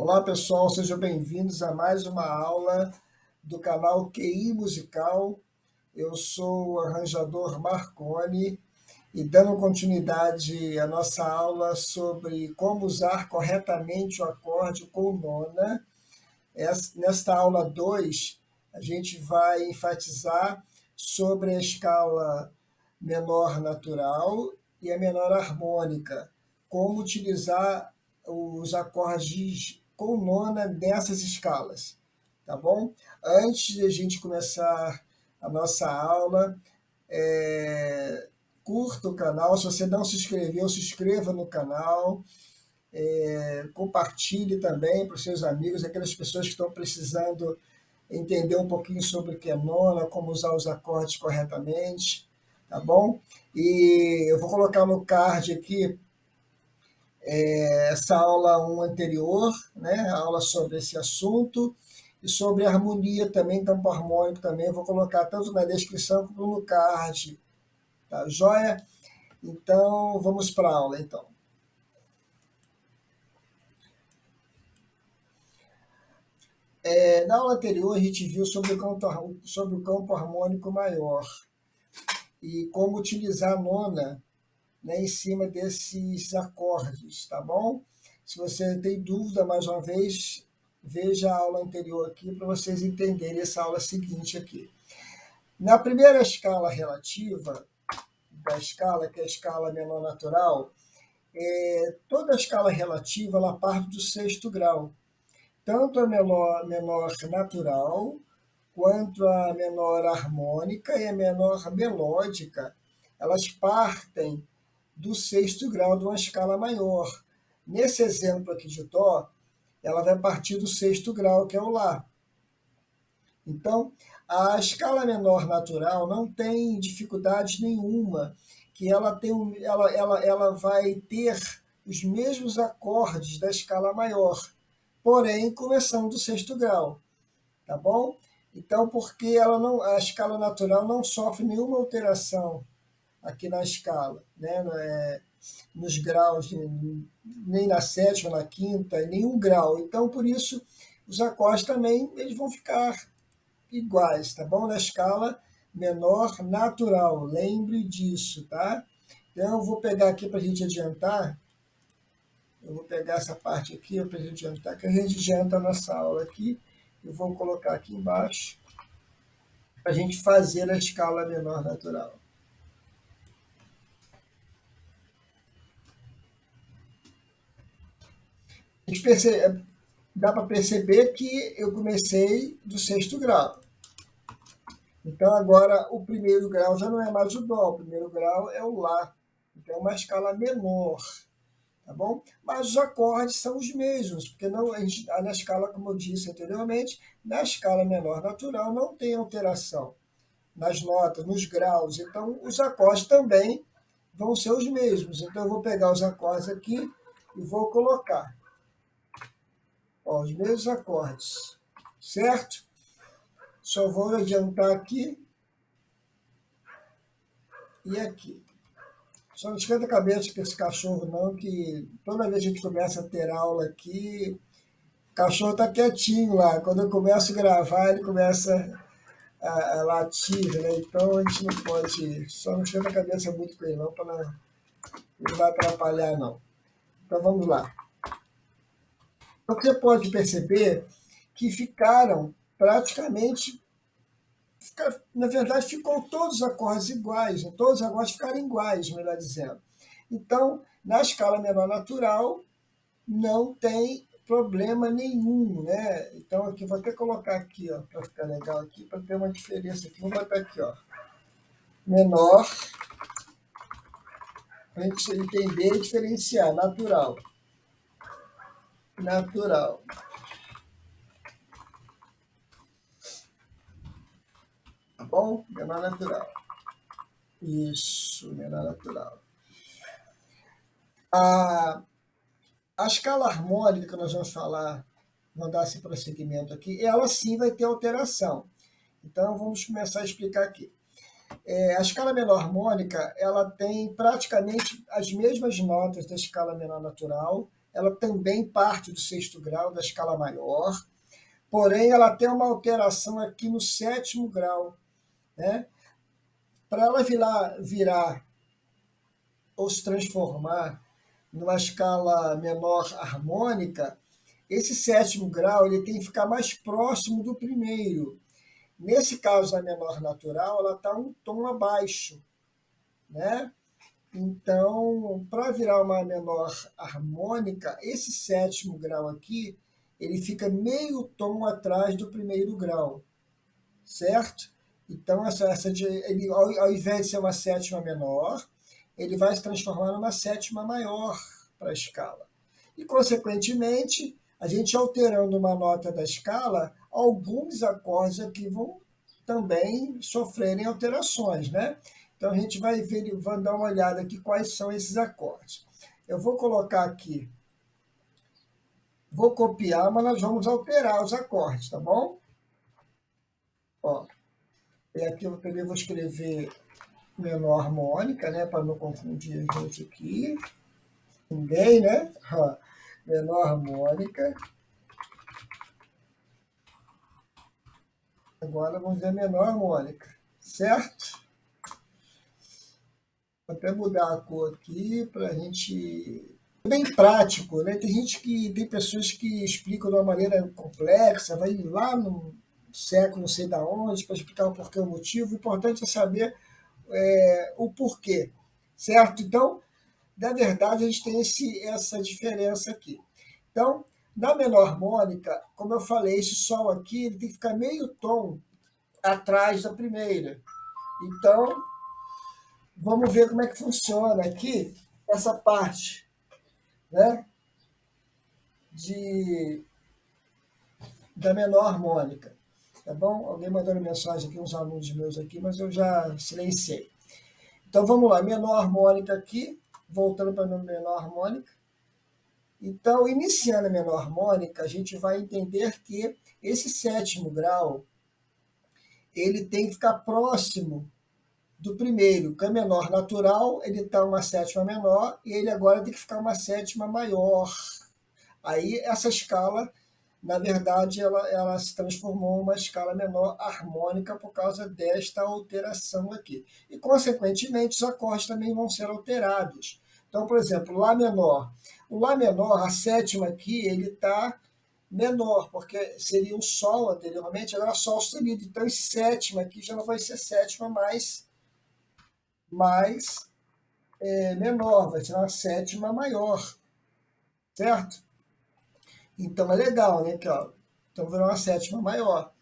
Olá, pessoal, sejam bem-vindos a mais uma aula do canal QI Musical. Eu sou o arranjador Marconi e dando continuidade à nossa aula sobre como usar corretamente o acorde com nona. Nesta aula 2, a gente vai enfatizar sobre a escala menor natural e a menor harmônica, como utilizar os acordes com nona dessas escalas, tá bom? Antes de a gente começar a nossa aula, curta o canal. Se você não se inscreveu, se inscreva no canal, compartilhe também para os seus amigos, aquelas pessoas que estão precisando entender um pouquinho sobre o que é nona, como usar os acordes corretamente, tá bom? E eu vou colocar no card aqui essa aula 1 anterior, né? A aula sobre esse assunto, e sobre harmonia também, campo harmônico também, eu vou colocar tanto na descrição como no card, tá joia? Então, vamos para a aula, então. Na aula anterior, a gente viu sobre o campo harmônico maior e como utilizar a nona, né, em cima desses acordes, tá bom? Se você tem dúvida, mais uma vez, veja a aula anterior aqui para vocês entenderem essa aula seguinte aqui. Na primeira escala relativa da escala, que é a escala menor natural, toda a escala relativa ela parte do sexto grau. Tanto a menor natural, quanto a menor harmônica e a menor melódica, elas partem do sexto grau de uma escala maior. Nesse exemplo aqui de Dó, ela vai partir do sexto grau, que é o Lá. Então, a escala menor natural não tem dificuldade nenhuma, que ela vai ter os mesmos acordes da escala maior, porém começando do sexto grau, tá bom? Então, porque a escala natural não sofre nenhuma alteração aqui na escala, né? Nos graus, nem na sétima, na quinta, em nenhum grau. Então, por isso, os acordes também eles vão ficar iguais, tá bom? Na escala menor natural, lembre disso, tá? Então, eu vou pegar aqui para a gente adiantar. Eu vou pegar essa parte aqui para a gente adiantar, que a gente adianta a nossa aula aqui. Eu vou colocar aqui embaixo para a gente fazer a escala menor natural. A gente dá para perceber que eu comecei do sexto grau. Então, agora, o primeiro grau já não é mais o Dó, o primeiro grau é o Lá. Então, é uma escala menor, tá bom? Mas os acordes são os mesmos, porque na escala, como eu disse anteriormente, na escala menor natural não tem alteração nas notas, nos graus. Então, os acordes também vão ser os mesmos. Então, eu vou pegar os acordes aqui e vou colocar. Ó, os mesmos acordes, certo? Só vou adiantar aqui e aqui. Só não esquenta a cabeça com esse cachorro, não, que toda vez que a gente começa a ter aula aqui, o cachorro está quietinho lá. Quando eu começo a gravar, ele começa a latir, né? Então a gente não pode. Só não esquenta a cabeça muito com ele, não, para não vai atrapalhar, não. Então vamos lá. Então você pode perceber que ficaram praticamente. Na verdade, ficou todos os acordes iguais, todos os acordes ficaram iguais, melhor dizendo. Então, na escala menor natural, não tem problema nenhum, né? Então, aqui, vou até colocar aqui, ó, para ficar legal aqui, para ter uma diferença aqui. Vou botar aqui, ó, menor, para a gente entender e diferenciar, natural. Natural. Tá bom? Menor natural. Isso, menor natural. A escala harmônica que nós vamos falar, vamos dar esse prosseguimento aqui, ela sim vai ter alteração. Então, vamos começar a explicar aqui. A escala menor harmônica, ela tem praticamente as mesmas notas da escala menor natural, ela também parte do sexto grau da escala maior, porém ela tem uma alteração aqui no sétimo grau, né? Para ela virar ou se transformar numa escala menor harmônica, esse sétimo grau ele tem que ficar mais próximo do primeiro. Nesse caso, a menor natural, ela está um tom abaixo, né? Então, para virar uma menor harmônica, esse sétimo grau aqui, ele fica meio tom atrás do primeiro grau, certo? Então, ele, ao invés de ser uma sétima menor, ele vai se transformar numa sétima maior para a escala. E, consequentemente, a gente alterando uma nota da escala, alguns acordes aqui vão também sofrerem alterações, né? Então, a gente vai dar uma olhada aqui quais são esses acordes. Eu vou colocar aqui, vou copiar, mas nós vamos alterar os acordes, tá bom? Ó, e aqui eu também vou escrever menor harmônica, né, para não confundir a gente aqui. Ninguém, né? Menor harmônica. Agora vamos ver a menor harmônica, certo? Vou até mudar a cor aqui para a gente. É bem prático, né? Tem pessoas que explicam de uma maneira complexa, vai lá no século não sei da onde para explicar o porquê, o motivo. O importante é saber o porquê, certo? Então, na verdade, a gente tem essa diferença aqui. Então, na menor harmônica, como eu falei, esse sol aqui ele tem que ficar meio tom atrás da primeira. Então, vamos ver como é que funciona aqui essa parte, né, da menor harmônica. Tá bom? Alguém mandando mensagem aqui, uns alunos meus aqui, mas eu já silenciei. Então, vamos lá, menor harmônica aqui, voltando para a menor harmônica. Então, iniciando a menor harmônica, a gente vai entender que esse sétimo grau ele tem que ficar próximo do primeiro, que é menor natural, ele está uma sétima menor, e ele agora tem que ficar uma sétima maior. Aí, essa escala, na verdade, ela se transformou em uma escala menor harmônica por causa desta alteração aqui. E, consequentemente, os acordes também vão ser alterados. Então, por exemplo, Lá menor. O Lá menor, a sétima aqui, ele está menor, porque seria um Sol anteriormente, agora Sol sustenido. Então, esse sétima aqui já não vai ser sétima mais menor, vai ser uma sétima maior, certo? Então, é legal, né? Aqui, ó. Então, virou uma sétima maior.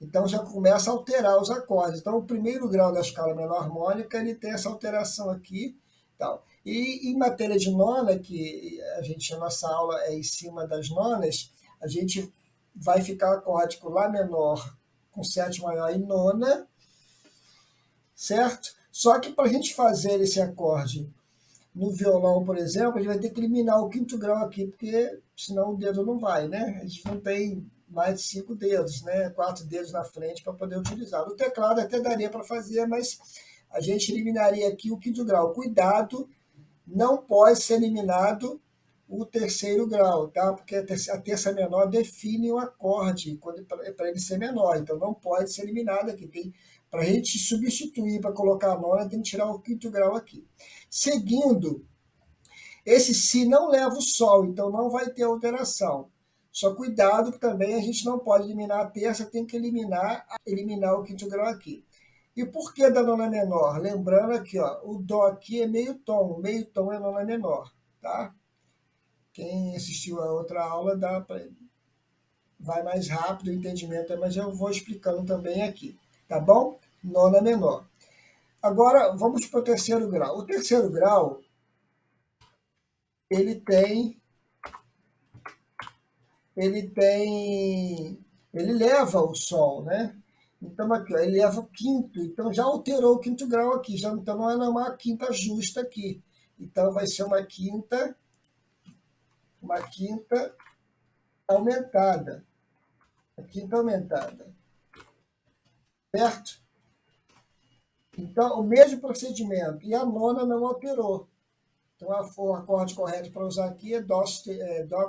Então, já começa a alterar os acordes. Então, o primeiro grau da escala menor harmônica, ele tem essa alteração aqui. Tal. E em matéria de nona, que a nossa aula é em cima das nonas, a gente vai ficar acorde com Lá menor com sétima maior e nona, certo? Só que para a gente fazer esse acorde no violão, por exemplo, a gente vai ter que eliminar o quinto grau aqui, porque senão o dedo não vai, né? A gente não tem mais de 5 dedos, né? 4 dedos na frente para poder utilizar. No teclado até daria para fazer, mas a gente eliminaria aqui o quinto grau. Cuidado, não pode ser eliminado o terceiro grau, tá? Porque a terça menor define o acorde para ele ser menor, então não pode ser eliminado aqui. Para a gente substituir, para colocar a nona, tem que tirar o quinto grau aqui. Seguindo, esse Si não leva o Sol, então não vai ter alteração. Só cuidado que também a gente não pode eliminar a terça, tem que eliminar o quinto grau aqui. E por que da nona menor? Lembrando aqui, ó, o Dó aqui é meio tom é nona menor, tá? Quem assistiu a outra aula vai mais rápido o entendimento, mas eu vou explicando também aqui, tá bom? Nona menor. Agora, vamos para o terceiro grau. O terceiro grau, ele leva o Sol, né? Então, aqui, ó, ele leva o quinto, então já alterou o quinto grau aqui, então não é uma quinta justa aqui. Então, vai ser uma quinta aumentada. A quinta aumentada. Certo? Então, o mesmo procedimento. E a nona não alterou. Então, o acorde correto para usar aqui é Dó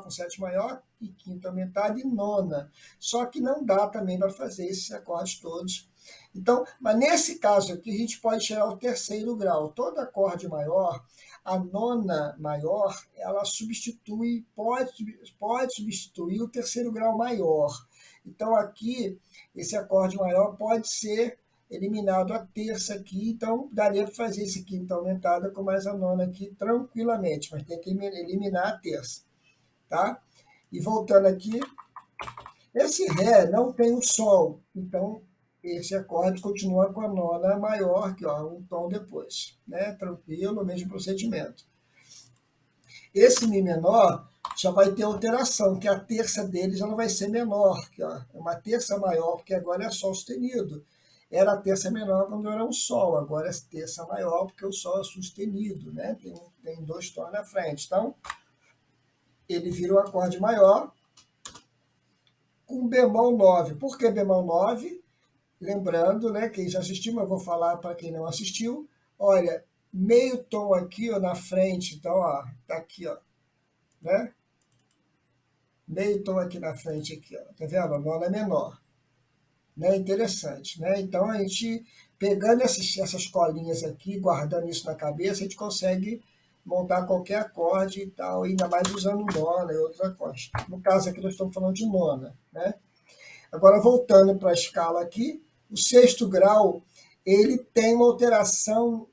com sétima maior e quinta aumentada e nona. Só que não dá também para fazer esses acordes todos. Então, mas nesse caso aqui, a gente pode tirar o terceiro grau. Todo acorde maior, a nona maior, ela substitui, pode substituir o terceiro grau maior. Então, aqui, esse acorde maior pode ser eliminado a terça aqui, então daria para fazer esse quinta aumentada com mais a nona aqui tranquilamente, mas tem que eliminar a terça, tá? E voltando aqui, esse Ré não tem o Sol, então esse acorde continua com a nona maior, que ó, um tom depois, né? Tranquilo, mesmo procedimento. Esse Mi menor já vai ter alteração, que a terça dele já não vai ser menor, que ó, é uma terça maior, porque agora é Sol sustenido. Era a terça menor quando era um Sol, agora é terça maior porque o Sol é sustenido, né? Tem dois tons na frente. Então, ele vira um acorde maior com bemol 9. Por que bemol 9? Lembrando, né, quem já assistiu, mas eu vou falar para quem não assistiu. Olha, meio tom aqui ó, na frente, então, ó, tá aqui, ó, né? Meio tom aqui na frente, aqui, ó, tá vendo? A nona é menor. Né? Interessante, né? Então, a gente, pegando essas colinhas aqui, guardando isso na cabeça, a gente consegue montar qualquer acorde e tal, ainda mais usando nona e outros acordes. No caso aqui, nós estamos falando de nona, né? Agora, voltando para a escala aqui, o sexto grau, ele tem uma alteração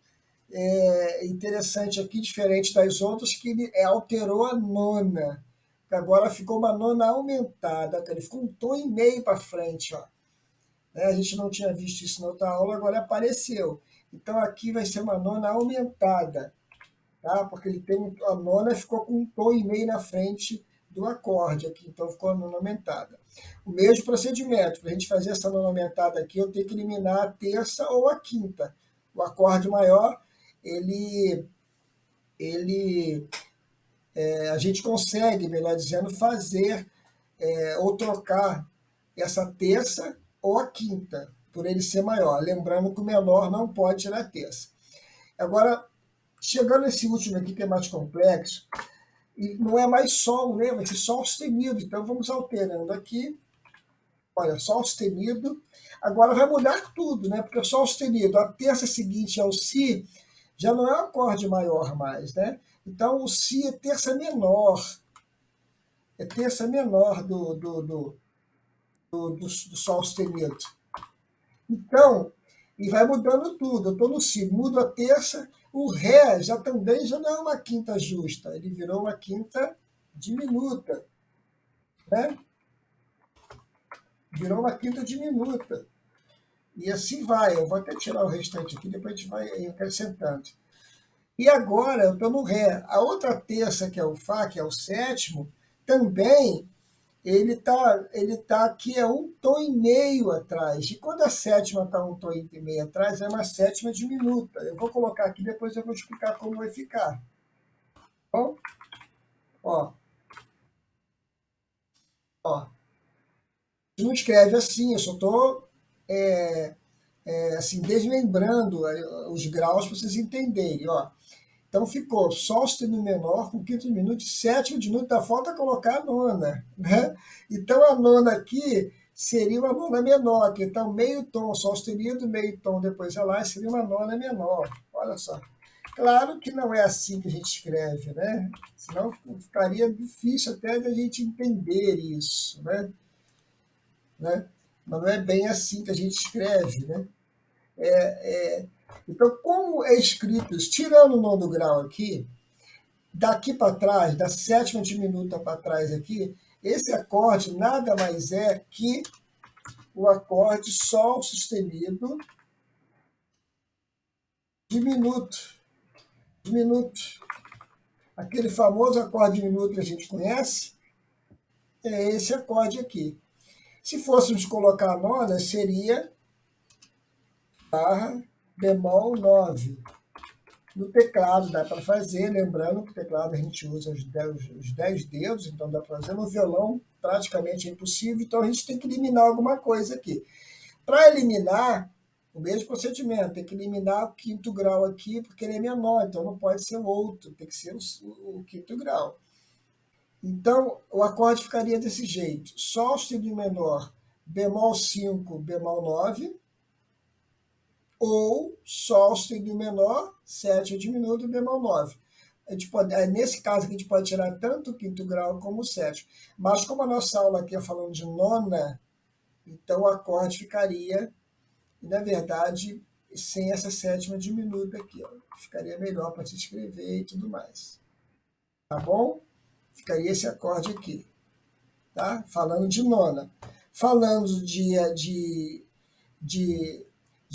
interessante aqui, diferente das outras, que ele alterou a nona. Agora ficou uma nona aumentada, ele ficou um tom e meio para frente, ó. A gente não tinha visto isso na outra aula, agora apareceu. Então aqui vai ser uma nona aumentada, tá? Porque ele tem a nona ficou com um tom e meio na frente do acorde aqui, então ficou a nona aumentada. O mesmo procedimento, para a gente fazer essa nona aumentada aqui, eu tenho que eliminar a terça ou a quinta. O acorde maior, a gente consegue, melhor dizendo, fazer ou trocar essa terça ou a quinta, por ele ser maior. Lembrando que o menor não pode tirar a terça. Agora, chegando nesse último aqui, que é mais complexo, e não é mais Sol, né? Vai ser Sol sustenido. Então, vamos alterando aqui. Olha, Sol sustenido. Agora vai mudar tudo, né? Porque o Sol sustenido, a terça seguinte ao Si, já não é um acorde maior mais, né? Então, o Si é terça menor. É terça menor do Sol sustenido. Então, e vai mudando tudo. Eu estou no Si, mudo a terça, o Ré já também já não é uma quinta justa, ele virou uma quinta diminuta. Né? Virou uma quinta diminuta. E assim vai. Eu vou até tirar o restante aqui, depois a gente vai acrescentando. E agora eu estou no Ré. A outra terça, que é o Fá, que é o sétimo, também ele tá aqui um tom e meio atrás. E quando a sétima está um tom e meio atrás, é uma sétima diminuta. Eu vou colocar aqui, depois eu vou explicar como vai ficar. Bom, ó, ó. Não escreve assim, eu só estou assim, desmembrando os graus para vocês entenderem. Ó. Então ficou Sol sustenido menor com quinto diminuto, sétimo diminuto, tá falta colocar a nona. Né? Então a nona aqui seria uma nona menor, que então meio tom Sol sustenido, meio tom depois lá, seria uma nona menor. Olha só. Claro que não é assim que a gente escreve, né? Senão ficaria difícil até da gente entender isso, né? Mas não é bem assim que a gente escreve, né? Então, como é escrito isso? Tirando o nono grau aqui, daqui para trás, da sétima diminuta para trás aqui, esse acorde nada mais é que o acorde Sol sustenido diminuto. Diminuto. Aquele famoso acorde diminuto que a gente conhece, é esse acorde aqui. Se fôssemos colocar a nona, seria barra bemol 9. No teclado dá para fazer, lembrando que o teclado a gente usa os 10 dedos, então dá para fazer. No violão praticamente é impossível, então a gente tem que eliminar alguma coisa aqui. Para eliminar, O mesmo procedimento, tem que eliminar o quinto grau aqui, porque ele é menor, então não pode ser o outro, tem que ser o quinto grau. Então, o acorde ficaria desse jeito: Sol sustenido menor, bemol 5, bemol 9, ou Sol sustenido menor, sétima diminuto, bemol 9. A gente pode, nesse caso aqui, a gente pode tirar tanto o quinto grau como o sétimo. Mas como a nossa aula aqui é falando de nona, então o acorde ficaria, na verdade, sem essa sétima diminuta aqui. Ó. Ficaria melhor para se escrever e tudo mais. Tá bom? Ficaria esse acorde aqui. Tá? Falando de nona. Falando de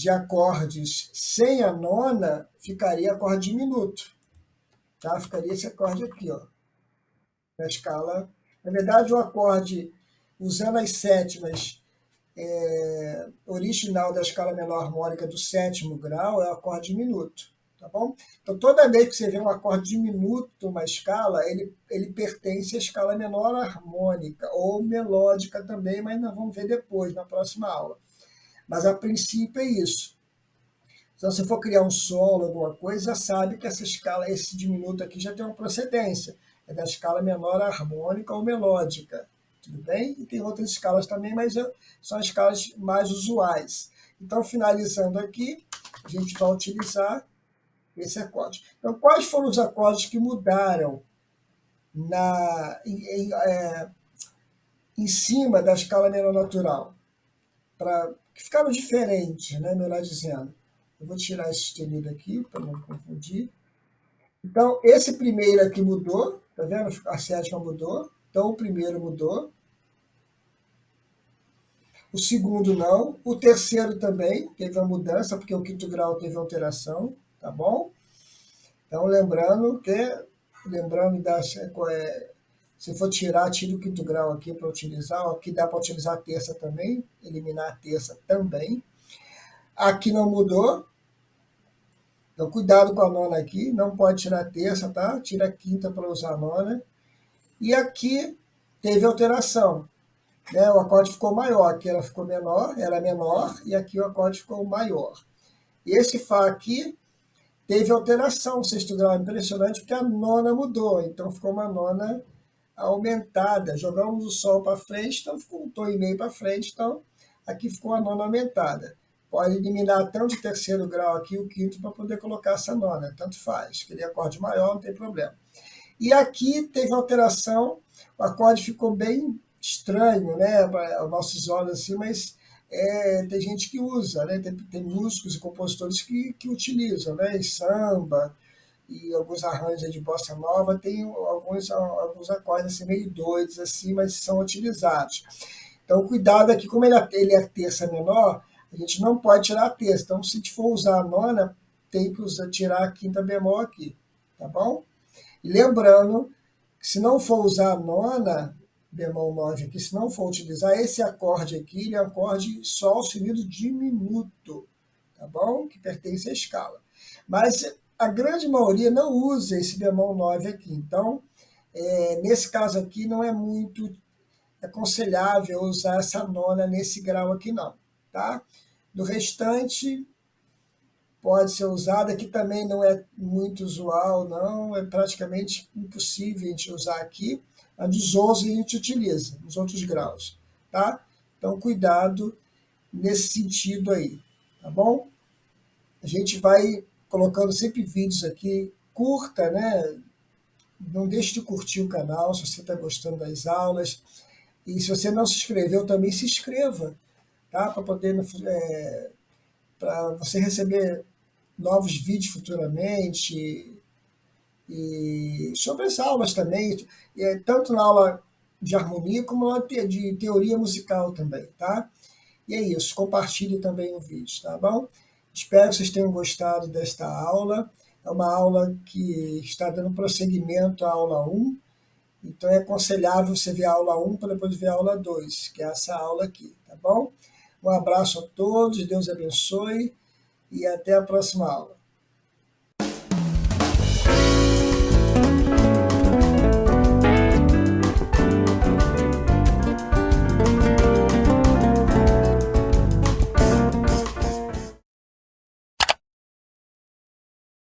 acordes sem a nona, ficaria acorde diminuto. Tá? Ficaria esse acorde aqui, ó, na escala. Na verdade, o acorde, usando as sétimas original da escala menor harmônica do sétimo grau, é o acorde diminuto. Tá bom? Então, toda vez que você vê um acorde diminuto numa escala, ele pertence à escala menor harmônica, ou melódica também, mas nós vamos ver depois, na próxima aula. Mas, a princípio, é isso. Então, se for criar um solo, alguma coisa, já sabe que essa escala, esse diminuto aqui já tem uma procedência. É da escala menor harmônica ou melódica. Tudo bem? E tem outras escalas também, mas são as escalas mais usuais. Então, finalizando aqui, a gente vai utilizar esse acorde. Então, quais foram os acordes que mudaram em cima da escala menor natural? Que ficaram diferentes, né, melhor dizendo. Eu vou tirar esse sustenido aqui, para não confundir. Então, esse primeiro aqui mudou, tá vendo? A sétima mudou. Então, o primeiro mudou. O segundo não. O terceiro também teve uma mudança, porque o quinto grau teve alteração, tá bom? Então, lembrando se for tirar, tira o quinto grau aqui para utilizar. Aqui dá para utilizar a terça também, eliminar a terça também. Aqui não mudou. Então, cuidado com a nona aqui. Não pode tirar a terça, tá? Tira a quinta para usar a nona. E aqui teve alteração. Né? O acorde ficou maior. Aqui ela ficou menor, era menor. E aqui o acorde ficou maior. E esse Fá aqui teve alteração, sexto grau. Impressionante, porque a nona mudou. Então, ficou uma nona aumentada. Jogamos o Sol para frente, então ficou um tom e meio para frente. Então, aqui ficou a nona aumentada. Pode eliminar tanto o terceiro grau aqui, o quinto, para poder colocar essa nona. Tanto faz. Queria acorde maior, não tem problema. E aqui teve alteração. O acorde ficou bem estranho, né? Aos nossos olhos assim, mas tem gente que usa, né? Tem músicos e compositores que utilizam, né? E samba, e alguns arranjos de bossa nova, tem alguns acordes assim, meio doidos, assim, mas são utilizados. Então, cuidado aqui, como ele é terça menor, a gente não pode tirar a terça. Então, se a gente for usar a nona, tem que tirar a quinta bemol aqui, tá bom? E lembrando que se não for usar a nona, bemol 9 aqui, se não for utilizar esse acorde aqui, ele é um acorde Sol sustenido diminuto, tá bom? Que pertence à escala. Mas a grande maioria não usa esse bemol 9 aqui. Então, nesse caso aqui, não é muito aconselhável usar essa nona nesse grau aqui, não. Tá? Do restante, pode ser usada, que também não é muito usual, não, é praticamente impossível a gente usar aqui. A dos 11 a gente utiliza, nos outros graus, tá? Então, cuidado nesse sentido aí, tá bom? A gente vai colocando sempre vídeos aqui, curta, né? Não deixe de curtir o canal se você está gostando das aulas. E se você não se inscreveu, também se inscreva, tá? Para poder, para você receber novos vídeos futuramente, e sobre as aulas também, tanto na aula de harmonia como na de teoria musical também, tá? E é isso, compartilhe também o vídeo, tá bom? Espero que vocês tenham gostado desta aula. É uma aula que está dando prosseguimento à aula 1, então é aconselhável você ver a aula 1 para depois ver a aula 2, que é essa aula aqui, tá bom? Um abraço a todos, Deus abençoe e até a próxima aula.